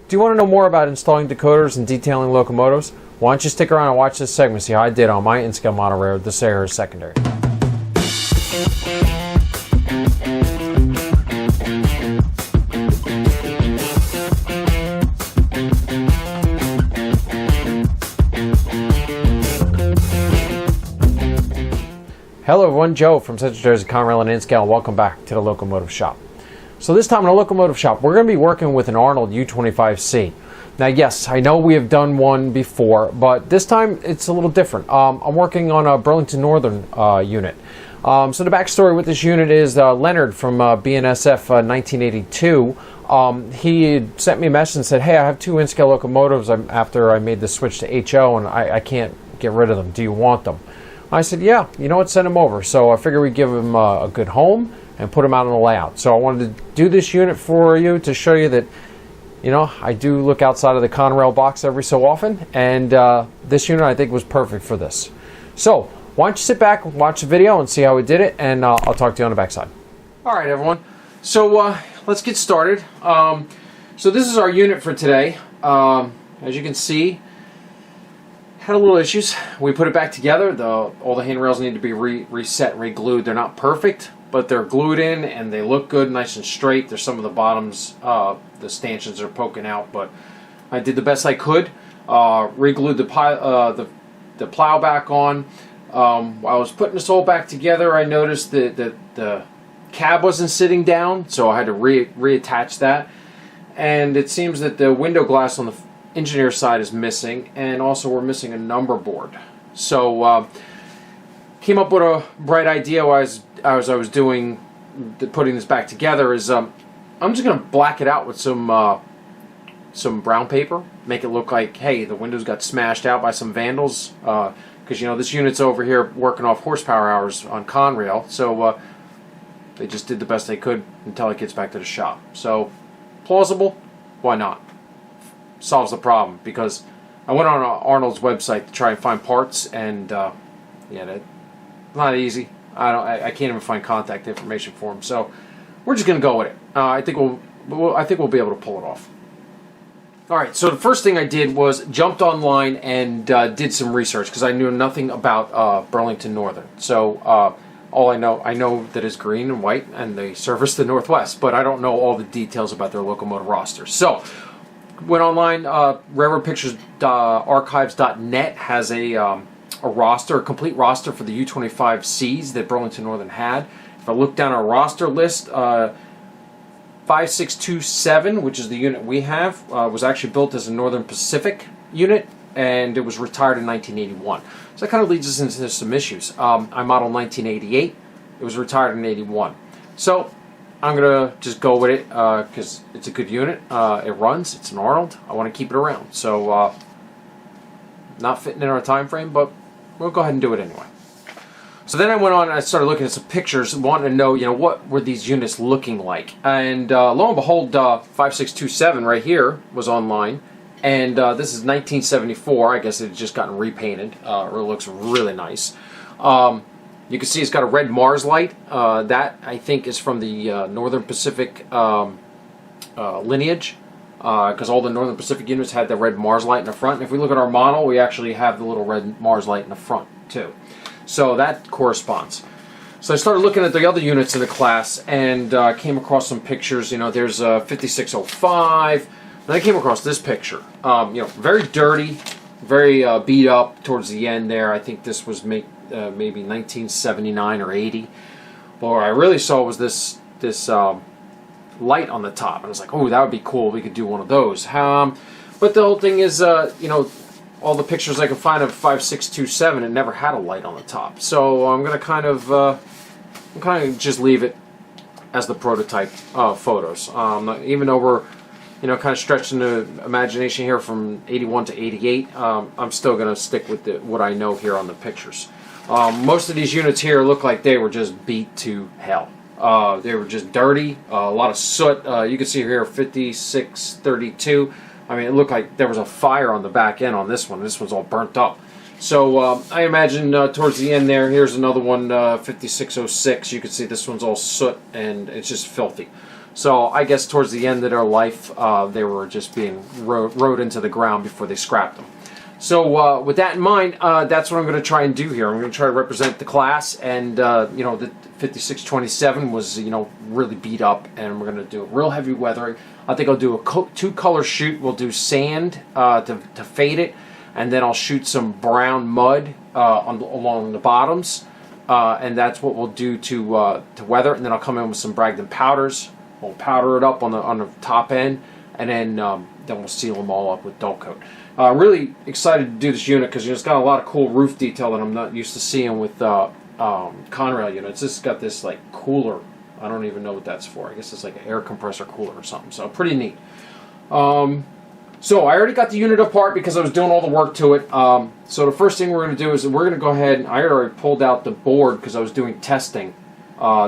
Do you want to know more about installing decoders and detailing locomotives? Why don't you stick around and watch this segment, see how I did on my in-scale model railroad, the Sahara Secondary. Hello everyone, Joe from Central Jersey Conrail and in-scale, and welcome back to the Locomotive Shop. So this time in the Locomotive Shop, we're going to be working with an Arnold U25C. Now yes, I know we have done one before, but this time it's a little different. I'm working on a Burlington Northern unit. So the backstory with this unit is Leonard from BNSF 1982. He had sent me a message and said, hey, I have two in-scale locomotives after I made the switch to HO and I can't get rid of them. Do you want them? I said, yeah, you know what, send him over. So I figured we'd give him a good home and put him out on the layout. So I wanted to do this unit for you to show you that, you know, I do look outside of the Conrail box every so often, and this unit I think was perfect for this. So why don't you sit back, watch the video, and see how we did it, and I'll talk to you on the backside. All right, everyone. So let's get started. So this is our unit for today. As you can see, had a little issues. We put it back together. All the handrails need to be reset and re-glued. They're not perfect, but they're glued in and they look good, nice and straight. There's some of the bottoms, the stanchions are poking out, but I did the best I could. Re-glued the plow back on. While I was putting this all back together, I noticed that the cab wasn't sitting down, so I had to reattach that. And it seems that the window glass on the engineer side is missing, and also we're missing a number board. So came up with a bright idea as I was putting this back together is I'm just going to black it out with some brown paper, make it look like, hey, the windows got smashed out by some vandals, because you know this unit's over here working off horsepower hours on Conrail, so they just did the best they could until it gets back to the shop. So plausible, why not? Solves the problem, because I went on Arnold's website to try and find parts, and yeah, that's not easy. I can't even find contact information for him. So we're just gonna go with it. I think we'll be able to pull it off. All right. So the first thing I did was jumped online and did some research, because I knew nothing about Burlington Northern. So all I know that is green and white, and they service the Northwest, but I don't know all the details about their locomotive roster. So went online, railroadpictures.archives.net has a roster, a complete roster for the U25Cs that Burlington Northern had. If I look down our roster list, 5627, which is the unit we have, was actually built as a Northern Pacific unit, and it was retired in 1981. So that kind of leads us into some issues. I modeled 1988. It was retired in 81. So I'm going to just go with it because it's a good unit. It runs. It's an Arnold. I want to keep it around. So not fitting in our time frame, but we'll go ahead and do it anyway. So then I went on and I started looking at some pictures, wanting to know, you know, what were these units looking like. And lo and behold, 5627 right here was online. And this is 1974. I guess it had just gotten repainted. It looks really nice. You can see it's got a red Mars light. That, I think, is from the Northern Pacific lineage, because all the Northern Pacific units had the red Mars light in the front. And if we look at our model, we actually have the little red Mars light in the front, too. So that corresponds. So I started looking at the other units in the class and came across some pictures. You know, there's 5605. And I came across this picture. You know, very dirty, very beat up towards the end there. I think this was maybe 1979 or 80. But what I really saw was this light on the top, and I was like, oh, that would be cool. We could do one of those. But the whole thing is, you know, all the pictures I could find of 5627, it never had a light on the top. So I'm gonna kind of just leave it as the prototype photos. Even though we're, you know, kind of stretching the imagination here from 81 to 88, I'm still gonna stick with what I know here on the pictures. Most of these units here look like they were just beat to hell. They were just dirty, a lot of soot. You can see here 5632. I mean, it looked like there was a fire on the back end on this one. This one's all burnt up. So I imagine towards the end there, here's another one, 5606. You can see this one's all soot and it's just filthy. So I guess towards the end of their life, they were just being rode into the ground before they scrapped them. So with that in mind, that's what I'm going to try and do here. I'm going to try to represent the class, and you know, the 5627 was, you know, really beat up, and we're going to do real heavy weathering. I think I'll do a two-color shoot. We'll do sand to fade it, and then I'll shoot some brown mud along the bottoms, and that's what we'll do to weather it. And then I'll come in with some Bragdon powders. We'll powder it up on the top end, and then we'll seal them all up with dull coat. Really excited to do this unit because it's got a lot of cool roof detail that I'm not used to seeing with Conrail units. It's got this like cooler. I don't even know what that's for. I guess it's like an air compressor cooler or something. So pretty neat. So I already got the unit apart because I was doing all the work to it. So the first thing we're going to do is we're going to go ahead. I already pulled out the board because I was doing testing.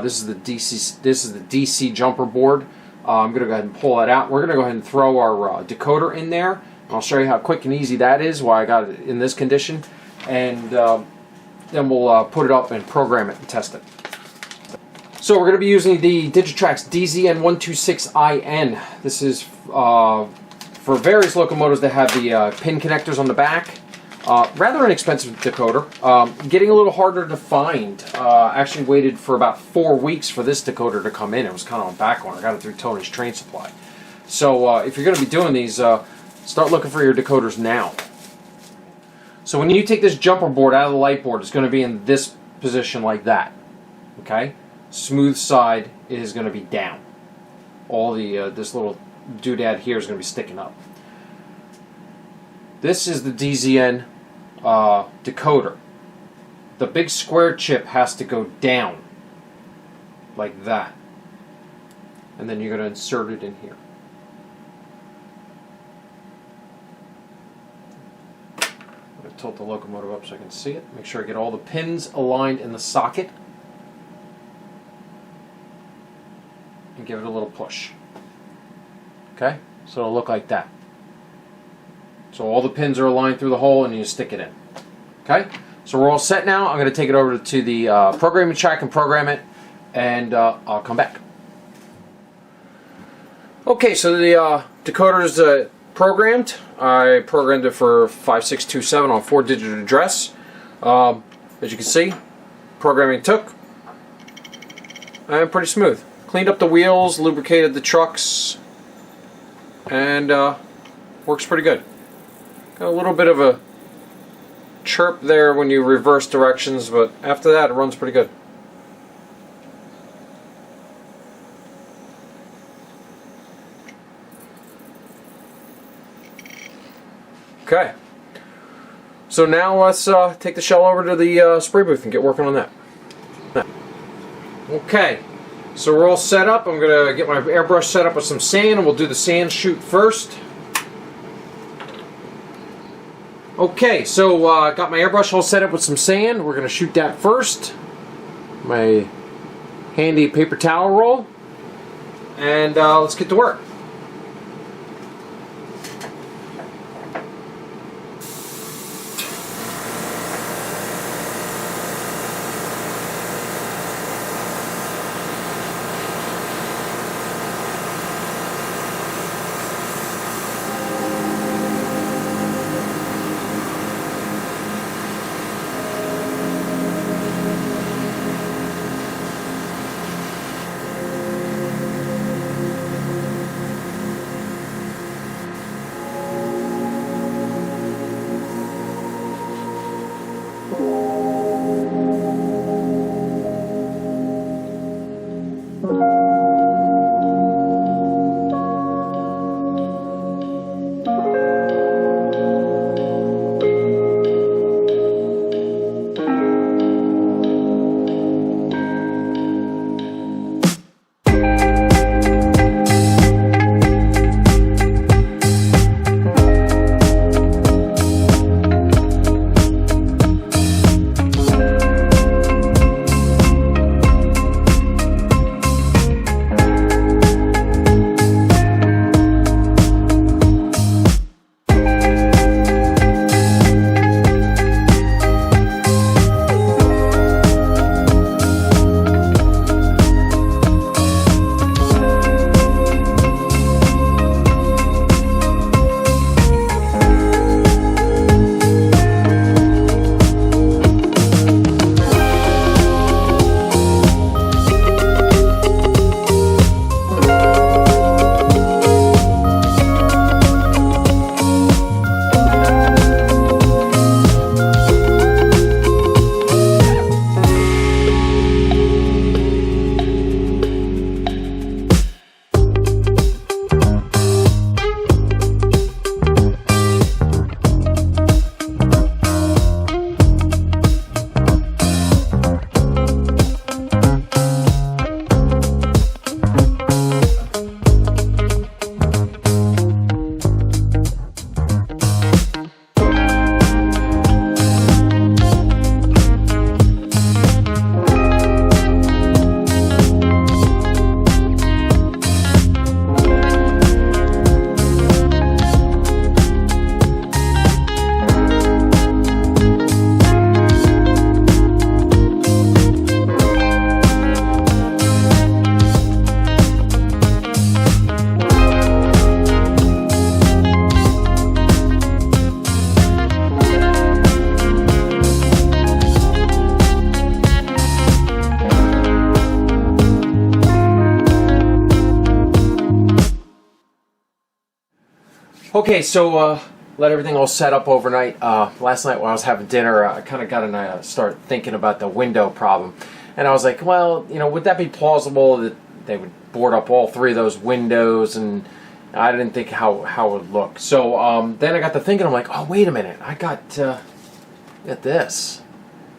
This is the DC jumper board. I'm going to go ahead and pull that out. We're going to go ahead and throw our decoder in there. I'll show you how quick and easy that is, why I got it in this condition, and then we'll put it up and program it and test it. So we're going to be using the Digitrax DZN126IN. This is for various locomotives that have the pin connectors on the back. Rather inexpensive decoder. Getting a little harder to find. Actually waited for about 4 weeks for this decoder to come in. It was kind of on back order. I got it through Tony's Train Supply. So if you're going to be doing these, start looking for your decoders now. So when you take this jumper board out of the light board, it's going to be in this position like that. Okay? Smooth side is going to be down. All the this little doodad here is going to be sticking up. This is the DZN decoder. The big square chip has to go down like that. And then you're going to insert it in here. I'm going to tilt the locomotive up so I can see it. Make sure I get all the pins aligned in the socket. And give it a little push. Okay? So it'll look like that. So all the pins are aligned through the hole and you stick it in. Okay? So we're all set now. I'm going to take it over to the programming track and program it, and I'll come back. Okay, so the decoder is programmed. I programmed it for 5627 on 4-digit address. As you can see, programming took, and pretty smooth. Cleaned up the wheels, lubricated the trucks, and works pretty good. Got a little bit of a chirp there when you reverse directions, but after that it runs pretty good. Okay, so now let's take the shell over to the spray booth and get working on that. Okay, so we're all set up. I'm going to get my airbrush set up with some sand, and we'll do the sand shoot first. Okay, so I got my airbrush all set up with some sand. We're going to shoot that first. My handy paper towel roll. And let's get to work. Okay, so let everything all set up overnight. Last night when I was having dinner, I kind of got to start thinking about the window problem. And I was like, well, you know, would that be plausible that they would board up all three of those windows? And I didn't think how it would look. So then I got to thinking, I'm like, oh, wait a minute. I got this.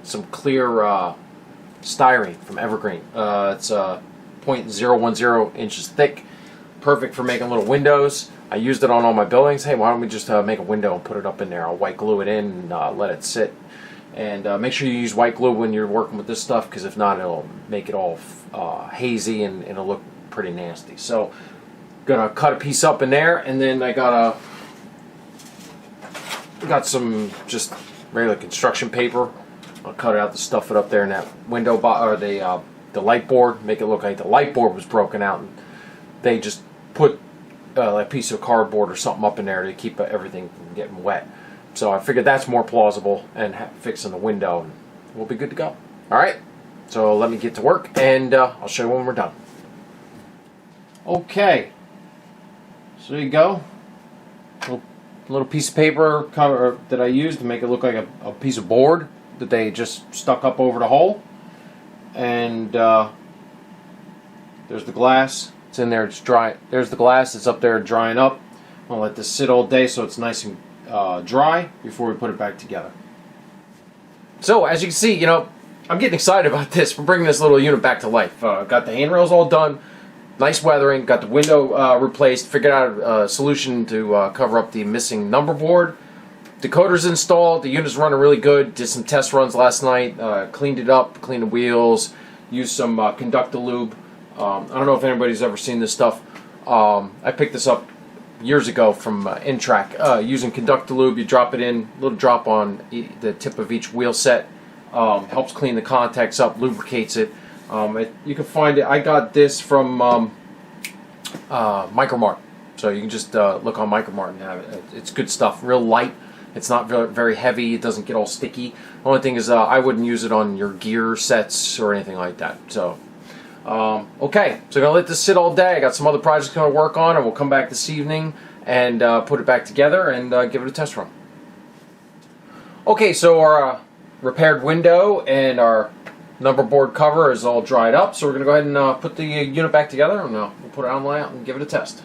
Some clear styrene from Evergreen. It's 0.010 inches thick. Perfect for making little windows. I used it on all my buildings. Hey, why don't we just make a window and put it up in there? I'll white glue it in and let it sit. And make sure you use white glue when you're working with this stuff, because if not, it'll make it all hazy and it'll look pretty nasty. So, gonna cut a piece up in there, and then I got some just regular construction paper. I'll cut out the stuff it up there in that window or the light board. Make it look like the light board was broken out, and they just put a piece of cardboard or something up in there to keep everything from getting wet. So I figured that's more plausible, and fixing the window, and we'll be good to go. All right, so let me get to work, and I'll show you when we're done. Okay, so there you go. Little piece of paper cover that I used to make it look like a piece of board that they just stuck up over the hole. And there's the glass. It's in there, it's dry. There's the glass, it's up there drying up. I'll let this sit all day so it's nice and dry before we put it back together. So as you can see, you know, I'm getting excited about this. We're bringing this little unit back to life. Got the handrails all done, nice weathering, got the window replaced, figured out a solution to cover up the missing number board. Decoder's installed, the unit's running really good. Did some test runs last night, cleaned it up, cleaned the wheels, used some conductor lube. I don't know if anybody's ever seen this stuff. I picked this up years ago from Intrac. Using conductor lube, you drop it in, a little drop on the tip of each wheel set. Helps clean the contacts up, lubricates it. You can find it. I got this from Micromart. So you can just look on Micromart and have it. It's good stuff, real light. It's not very heavy. It doesn't get all sticky. The only thing is I wouldn't use it on your gear sets or anything like that. So, okay. So I'm going to let this sit all day. I got some other projects going to work on, and we'll come back this evening and put it back together and give it a test run. Okay, so our repaired window and our number board cover is all dried up. So we're going to go ahead and put the unit back together, and we'll put it on layout and give it a test.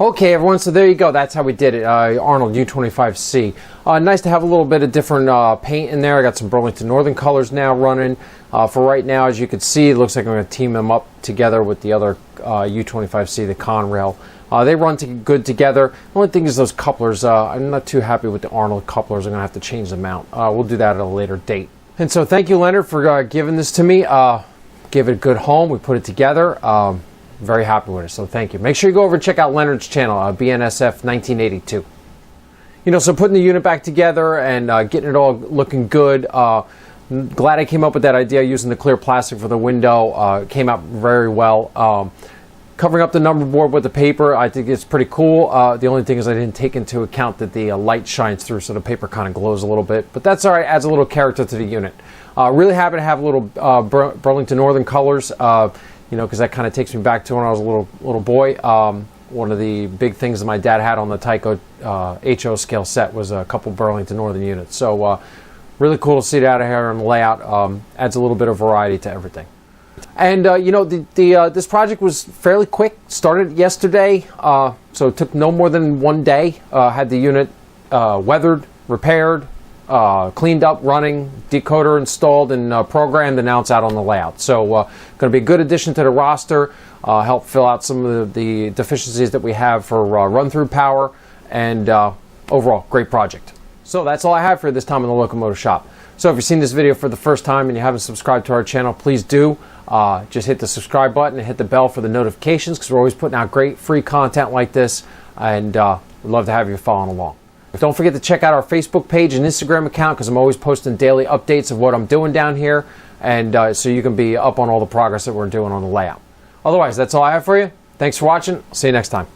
Okay, everyone, so there you go. That's how we did it. Arnold U25C. Nice to have a little bit of different paint in there. I got some Burlington Northern colors now running. For right now, as you can see, it looks like I'm going to team them up together with the other U25C, the Conrail. They run good together. The only thing is those couplers. I'm not too happy with the Arnold couplers. I'm going to have to change them out. We'll do that at a later date. And so thank you, Leonard, for giving this to me. Give it a good home. We put it together. Very happy with it, so thank you. Make sure you go over and check out Leonard's channel, BNSF 1982. You know, so putting the unit back together and getting it all looking good. Glad I came up with that idea using the clear plastic for the window. Came out very well. Covering up the number board with the paper, I think it's pretty cool. The only thing is I didn't take into account that the light shines through, so the paper kind of glows a little bit. But that's all right, adds a little character to the unit. Really happy to have a little Burlington Northern colors. You know, because that kind of takes me back to when I was a little boy. One of the big things that my dad had on the Tyco HO scale set was a couple Burlington Northern units. So really cool to see it out of here on the layout. Adds a little bit of variety to everything. And you know, this project was fairly quick. Started yesterday, so it took no more than 1 day. Had the unit weathered, repaired, cleaned up, running, decoder installed and programmed, and now it's out on the layout. So going to be a good addition to the roster, help fill out some of the deficiencies that we have for run-through power, and overall, great project. So that's all I have for this time in the Locomotive Shop. So if you've seen this video for the first time and you haven't subscribed to our channel, please do. Just hit the subscribe button and hit the bell for the notifications, because we're always putting out great free content like this, and we'd love to have you following along. Don't forget to check out our Facebook page and Instagram account, because I'm always posting daily updates of what I'm doing down here, and so you can be up on all the progress that we're doing on the layout. Otherwise, that's all I have for you. Thanks for watching. See you next time.